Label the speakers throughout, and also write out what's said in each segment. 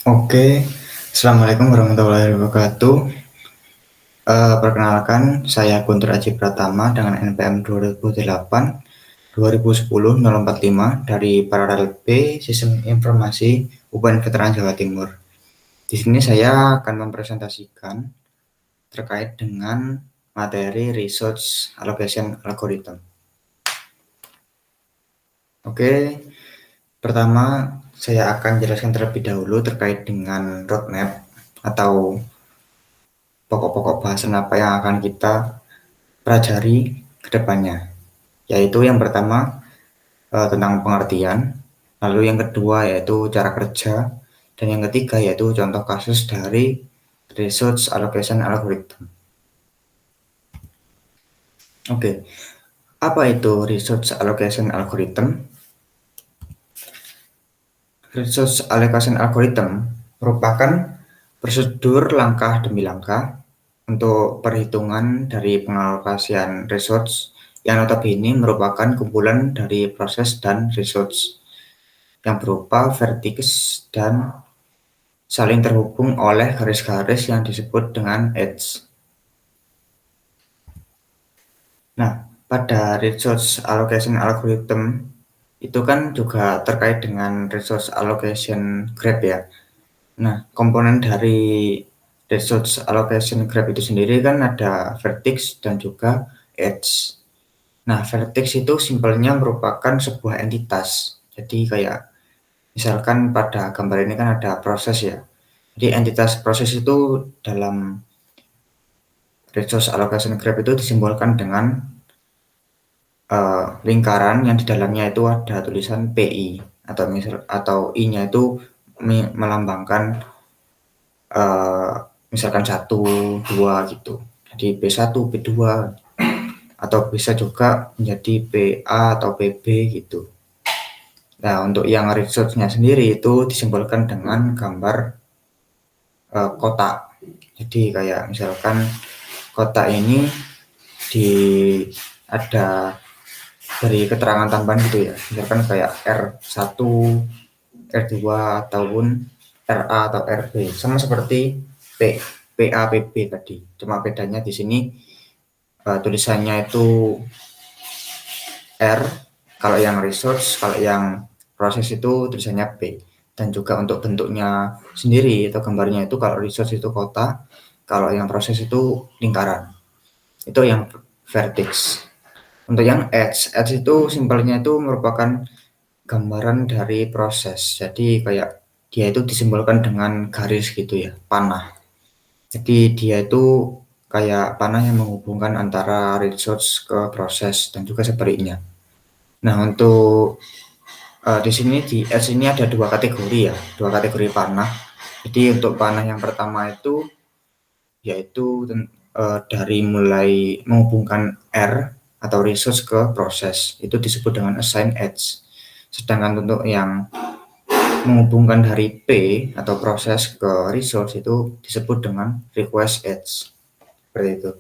Speaker 1: Oke, Assalamualaikum warahmatullahi wabarakatuh. Perkenalkan, saya Guntur Aji Pratama dengan NPM 2008-2010-045 dari Paralel B Sistem Informasi UPN Veteran Jawa Timur. Di sini saya akan mempresentasikan terkait dengan materi Resource Allocation Algorithm. Oke, pertama saya akan jelaskan terlebih dahulu terkait dengan roadmap atau pokok-pokok bahasan apa yang akan kita pelajari ke depannya, yaitu yang pertama tentang pengertian, lalu yang kedua yaitu cara kerja, dan yang ketiga yaitu contoh kasus dari Resource Allocation Algorithm. Oke, apa itu Resource Allocation Algorithm? Resource Allocation Algorithm merupakan prosedur langkah demi langkah untuk perhitungan dari pengalokasian resource yang notabene merupakan kumpulan dari proses dan resource yang berupa vertex dan saling terhubung oleh garis-garis yang disebut dengan edge. Nah, pada resource allocation algorithm itu kan juga terkait dengan resource allocation graph ya. Nah, komponen dari resource allocation graph itu sendiri kan ada vertex dan juga edge. Nah, vertex itu simpelnya merupakan sebuah entitas. Jadi kayak misalkan pada gambar ini kan ada proses ya. Jadi entitas proses itu dalam resource allocation graph itu disimbolkan dengan lingkaran yang di dalamnya itu ada tulisan PI atau I-nya itu melambangkan uh, misalkan 1, 2 gitu. Jadi P1, P2 atau bisa juga menjadi PA atau PB gitu. Nah, untuk yang resource-nya sendiri itu disimbolkan dengan gambar kotak. Jadi kayak misalkan kotak ini di ada dari keterangan tambahan gitu ya, misalkan kayak R1, R2 ataupun RA atau RB, sama seperti PA, PB tadi. Cuma bedanya di sini tulisannya itu R kalau yang resource, kalau yang proses itu tulisannya P. Dan juga untuk bentuknya sendiri atau gambarnya itu kalau resource itu kotak, kalau yang proses itu lingkaran. Itu yang vertex. Untuk yang edge itu simpelnya itu merupakan gambaran dari proses. Jadi kayak dia itu disimbolkan dengan garis gitu ya, panah. Jadi dia itu kayak panah yang menghubungkan antara resource ke proses dan juga sebaliknya. Nah, untuk di sini di edge ini ada dua kategori ya, dua kategori panah. Jadi untuk panah yang pertama itu yaitu dari mulai menghubungkan R atau resource ke proses itu disebut dengan assign edge. Sedangkan untuk yang menghubungkan dari P atau proses ke resource itu disebut dengan request edge. Seperti itu.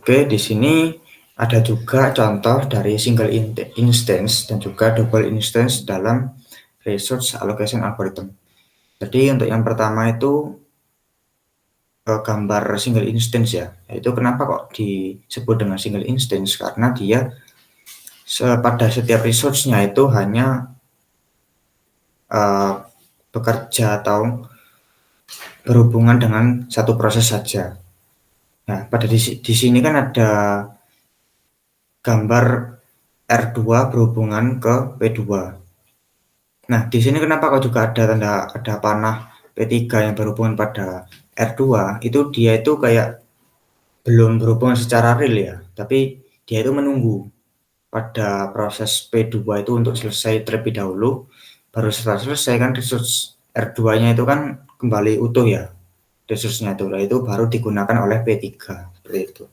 Speaker 1: Oke, di sini ada juga contoh dari single instance dan juga double instance dalam resource allocation algorithm. Jadi untuk yang pertama itu gambar single instance ya. Itu kenapa kok disebut dengan single instance? Karena dia pada setiap resource-nya itu hanya bekerja atau berhubungan dengan satu proses saja. Nah, pada di sini kan ada gambar R2 berhubungan ke P2. Nah, di sini kenapa kok juga ada panah P3 yang berhubungan pada R2? Itu dia itu kayak belum berhubungan secara real ya, tapi dia itu menunggu pada proses P2 itu untuk selesai terlebih dahulu, baru setelah selesai kan resource R2-nya itu kan kembali utuh ya, resource-nya itu baru digunakan oleh P3 seperti itu.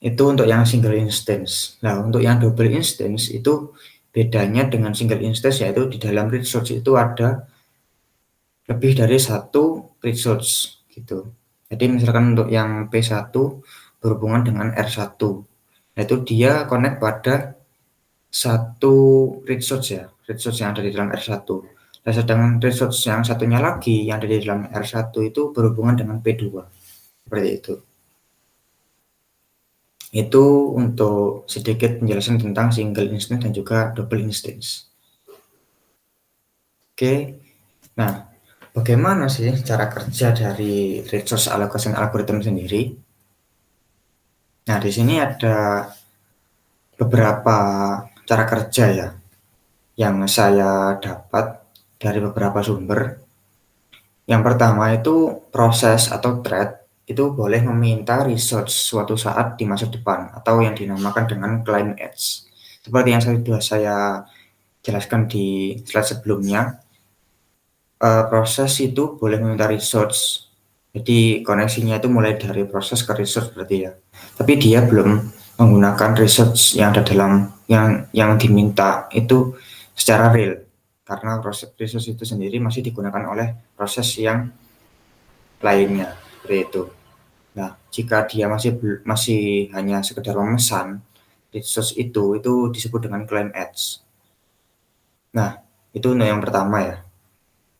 Speaker 1: Itu untuk yang single instance. Nah, untuk yang double instance itu bedanya dengan single instance yaitu di dalam resource itu ada lebih dari satu resource gitu. Jadi misalkan untuk yang P1 berhubungan dengan R1. Nah, itu dia connect pada satu resource ya, resource yang ada di dalam R1. Dan sedangkan resource yang satunya lagi yang ada di dalam R1 itu berhubungan dengan P2. Seperti itu. Itu untuk sedikit penjelasan tentang single instance dan juga double instance. Oke, nah bagaimana sih cara kerja dari resource allocation algorithm sendiri? Nah, di sini ada beberapa cara kerja ya yang saya dapat dari beberapa sumber. Yang pertama itu proses atau thread itu boleh meminta resource suatu saat di masa depan atau yang dinamakan dengan claim edge. Seperti yang sudah saya jelaskan di slide sebelumnya, proses itu boleh meminta resource. Jadi koneksinya itu mulai dari proses ke resource berarti ya. Tapi dia belum menggunakan resource yang ada dalam yang diminta itu secara real. Karena proses resource itu sendiri masih digunakan oleh proses yang lainnya seperti itu. Nah, jika dia masih hanya sekedar memesan resource itu disebut dengan claim edge. Nah, itu untuk yang pertama ya.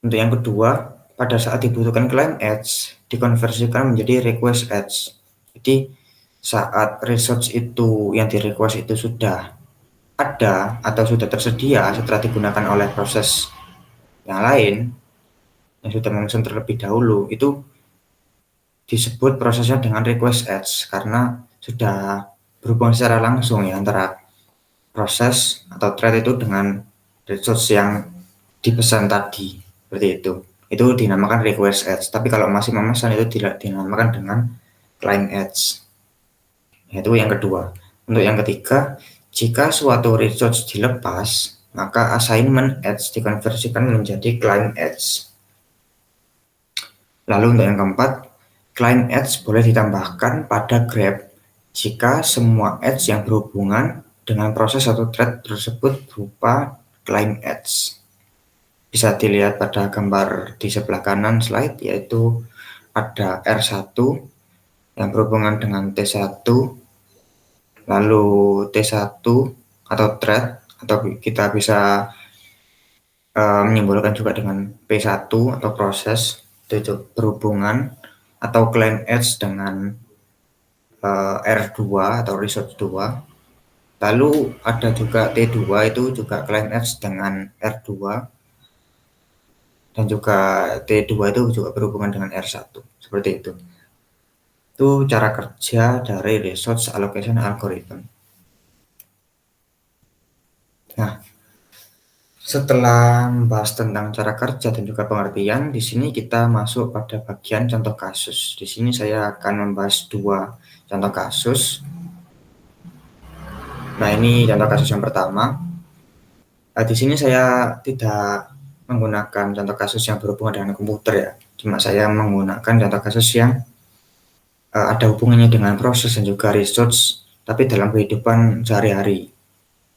Speaker 1: Untuk yang kedua, pada saat dibutuhkan claim edge dikonversikan menjadi request edge. Jadi saat resource itu yang di request itu sudah ada atau sudah tersedia setelah digunakan oleh proses yang lain yang sudah memesan terlebih dahulu, itu disebut prosesnya dengan request edge karena sudah berhubungan secara langsung ya antara proses atau thread itu dengan resource yang dipesan tadi, seperti itu dinamakan request edge. Tapi kalau masih memesan itu tidak dinamakan dengan claim edge. Itu yang kedua. Untuk yang ketiga, jika suatu resource dilepas, maka assignment edge dikonversikan menjadi claim edge. Lalu untuk yang keempat, claim edge boleh ditambahkan pada grab jika semua edge yang berhubungan dengan proses atau thread tersebut berupa claim edge. Bisa dilihat pada gambar di sebelah kanan slide, yaitu ada R1 yang berhubungan dengan T1, lalu T1 atau thread, atau kita bisa menyimbolkan juga dengan P1 atau proses, itu berhubungan atau claim edge dengan R2 atau resource 2. Lalu ada juga T2 itu juga claim edge dengan R2, dan juga T2 itu juga berhubungan dengan R1. Seperti itu. Itu cara kerja dari resource allocation algorithm. Nah, setelah membahas tentang cara kerja dan juga pengertian, di sini kita masuk pada bagian contoh kasus. Di sini saya akan membahas dua contoh kasus. Nah, ini contoh kasus yang pertama. Di sini saya tidak menggunakan contoh kasus yang berhubungan dengan komputer ya. Cuma saya menggunakan contoh kasus yang ada hubungannya dengan proses dan juga research, tapi dalam kehidupan sehari-hari.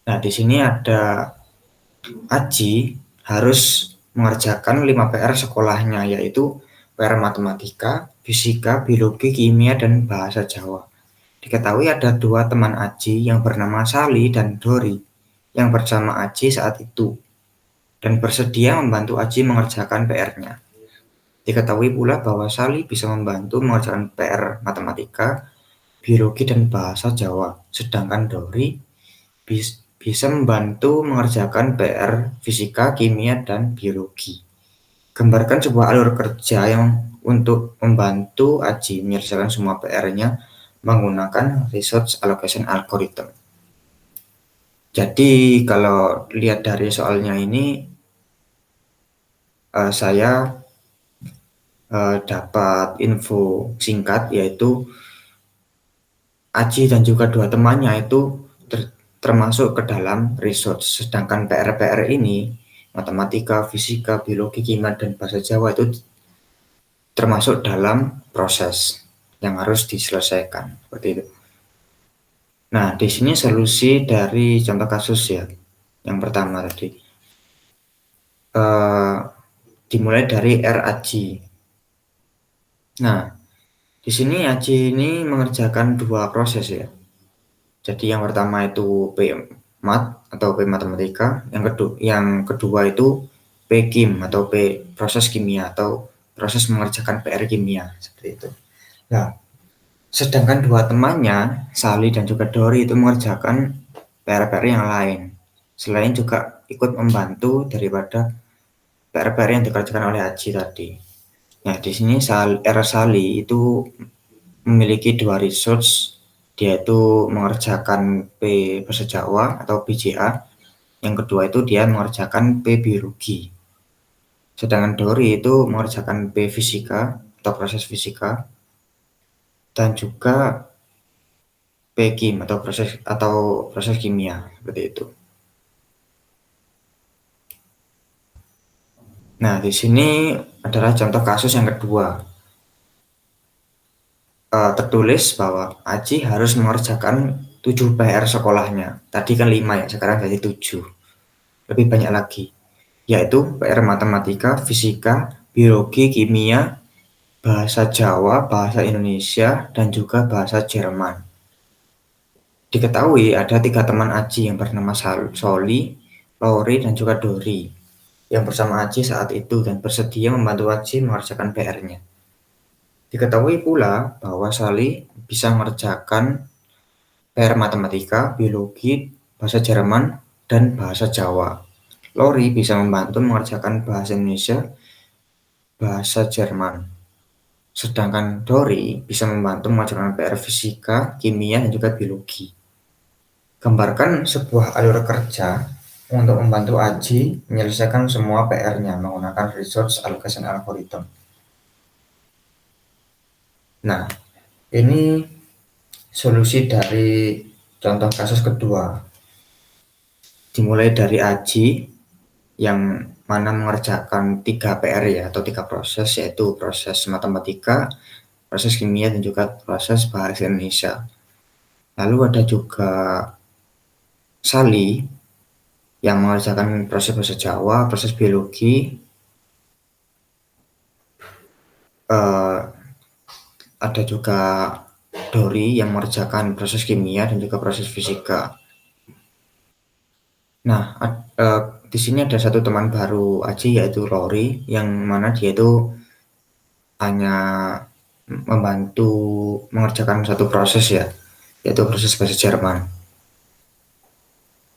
Speaker 1: Nah, di sini ada Aji harus mengerjakan 5 PR sekolahnya, yaitu PR matematika, fisika, biologi, kimia, dan bahasa Jawa. Diketahui ada dua teman Aji yang bernama Sali dan Dori yang bersama Aji saat itu dan bersedia membantu Aji mengerjakan PR-nya. Diketahui pula bahwa Sali bisa membantu mengerjakan PR matematika, biologi, dan bahasa Jawa, sedangkan Dori bisa membantu mengerjakan PR fisika, kimia, dan biologi. Gambarkan sebuah alur kerja yang untuk membantu Aji menyelesaikan semua PR-nya menggunakan resource allocation algorithm. Jadi kalau lihat dari soalnya ini, saya dapat info singkat, yaitu Aji dan juga dua temannya itu termasuk ke dalam resource, sedangkan PR-PR ini matematika, fisika, biologi, kimia, dan bahasa Jawa itu termasuk dalam proses yang harus diselesaikan, seperti itu. Nah, di sini solusi dari contoh kasus ya, yang pertama tadi dimulai dari R Aji. Nah, di sini Aji ini mengerjakan dua proses ya. Jadi yang pertama itu mat atau P matematika, yang kedua itu P kim atau P proses kimia atau proses mengerjakan PR kimia, seperti itu. Nah, sedangkan dua temannya, Sally dan juga Dori itu mengerjakan PR-PR yang lain. Selain juga ikut membantu daripada PR-PR yang dikerjakan oleh Aji tadi. Nah, di sini Sally itu memiliki dua research, dia itu mengerjakan P bahasa Jawa atau PJA. Yang kedua itu dia mengerjakan P biologi. Sedangkan Dori itu mengerjakan P fisika atau proses fisika dan juga P kim atau proses kimia, seperti itu. Nah, di sini adalah contoh kasus yang kedua. Tertulis bahwa Aji harus mengerjakan 7 PR sekolahnya. Tadi kan 5 ya, sekarang jadi 7. Lebih banyak lagi. Yaitu PR matematika, fisika, biologi, kimia, bahasa Jawa, bahasa Indonesia, dan juga bahasa Jerman. Diketahui ada 3 teman Aji yang bernama Soli, Lori, dan juga Dori yang bersama Aji saat itu dan bersedia membantu Aji mengerjakan PR-nya. Diketahui pula bahwa Sali bisa mengerjakan PR matematika, biologi, bahasa Jerman, dan bahasa Jawa. Lori bisa membantu mengerjakan bahasa Indonesia, bahasa Jerman. Sedangkan Dori bisa membantu mengerjakan PR fisika, kimia, dan juga biologi. Gambarkan sebuah alur kerja untuk membantu Aji menyelesaikan semua PR-nya menggunakan resource allocation algorithm. Nah, ini solusi dari contoh kasus kedua. Dimulai dari Aji yang mana mengerjakan 3 PR ya atau 3 proses, yaitu proses matematika, proses kimia, dan juga proses bahasa Indonesia. Lalu ada juga Sali yang mengerjakan proses bahasa Jawa, proses biologi, ada juga Dori yang mengerjakan proses kimia dan juga proses fisika. Nah, di sini ada satu teman baru Aji yaitu Lori, yang mana dia itu hanya membantu mengerjakan satu proses ya, yaitu proses bahasa Jerman.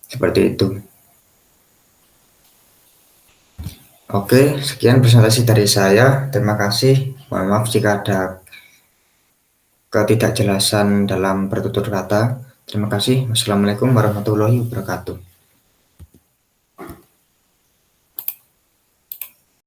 Speaker 1: Seperti itu. Oke, sekian presentasi dari saya. Terima kasih. Mohon maaf jika ada ketidakjelasan dalam bertutur kata. Terima kasih. Wassalamualaikum warahmatullahi wabarakatuh.